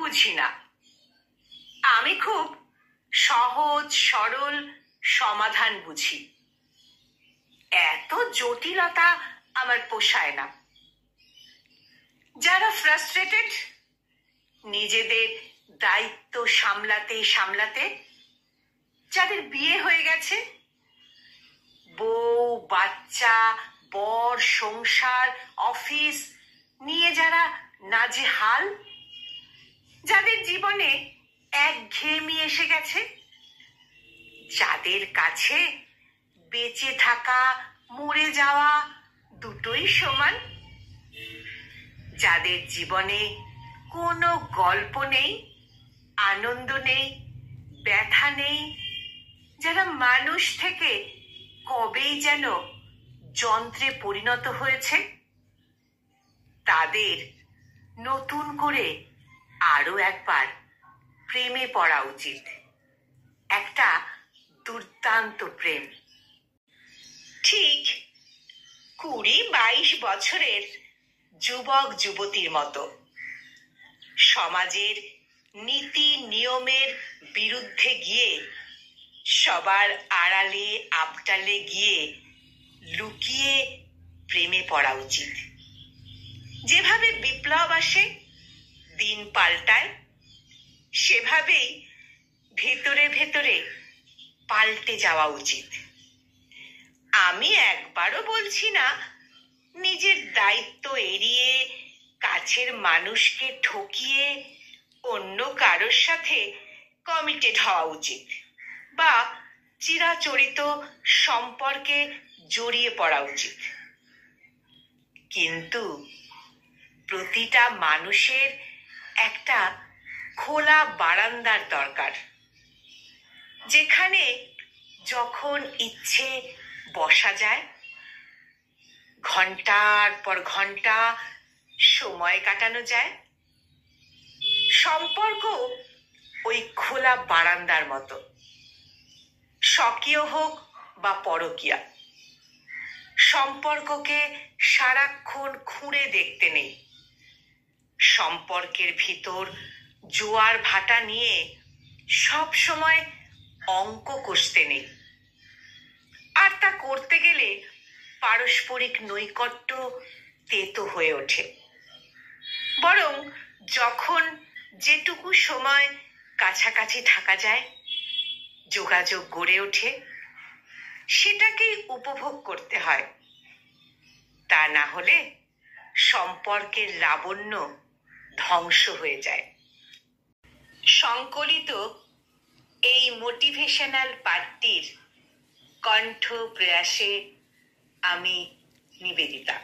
বুঝি না। আমি খুব সহজ সরল সমাধান বুঝি। এত জটিলতা আমার পোষায় না। যারা ফ্রাস্ট্রেটেড, নিজেদের দায়িত্ব সামলাতে সামলাতে, যাদের বিয়ে হয়ে গেছে, বউ বাচ্চা বর সংসার অফিস নিয়ে যারা নাজেহাল, যাদের জীবনে একঘেয়েমি এসে গেছে, যাদের কাছে বেঁচে থাকা মরে যাওয়া দুটোই সমান, যাদের জীবনে কোনো গল্প নেই, আনন্দ নেই, ব্যথা নেই, যারা মানুষ থেকে কবেই যেন যন্ত্রে পরিণত হয়েছে, তাদের নতুন করে আরো একবার প্রেমে পড়া উচিত। একটা দুর্দান্ত প্রেম, ঠিক 20-22 বছরের যুবক যুবতীর মতো। সমাজের নীতি নিয়মের বিরুদ্ধে গিয়ে, সবার আড়ালে আবটালে গিয়ে লুকিয়ে প্রেমে পড়া উচিত। যেভাবে বিপ্লব আসে, দিন পাল্টায়, সেভাবেই ভেতরে ভেতরে পাল্টে যাওয়া উচিত। আমি একবারও বলছি না নিজের দায়িত্ব এড়িয়ে কাছের মানুষকে ঠকিয়ে অন্য কারোর সাথে কমিটেড হওয়া উচিত বা চিরাচরিত সম্পর্কে জড়িয়ে পড়া উচিত। কিন্তু প্রতিটা মানুষের একটা খোলা বারান্দার দরকার, যেখানে যখন ইচ্ছে বসা যায়, ঘন্টার পর ঘন্টা সময় কাটানো যায়। সম্পর্ক ওই খোলা বারান্দার মতো, স্বকীয় হোক বা পরকীয়া। সম্পর্ককে সারাক্ষণ খুঁড়ে দেখতে নেই, সম্পর্কের ভিতর জোয়ার ভাটা নিয়ে সব সময় অঙ্ক কষতে নেই। আর তা করতে গেলে পারস্পরিক নৈকট্য তেতো হয়ে ওঠে। বরং যখন যেটুকু সময় কাছাকাছি থাকা যায়, যোগাযোগ গড়ে ওঠে, সেটাকেই উপভোগ করতে হয়। তা না হলে সম্পর্কের লাবণ্য ধ্বংস হয়ে যায়। সংকলিত এই মোটিভেশনাল পাঠটির কণ্ঠ প্রয়াসে আমি নিবেদিতা।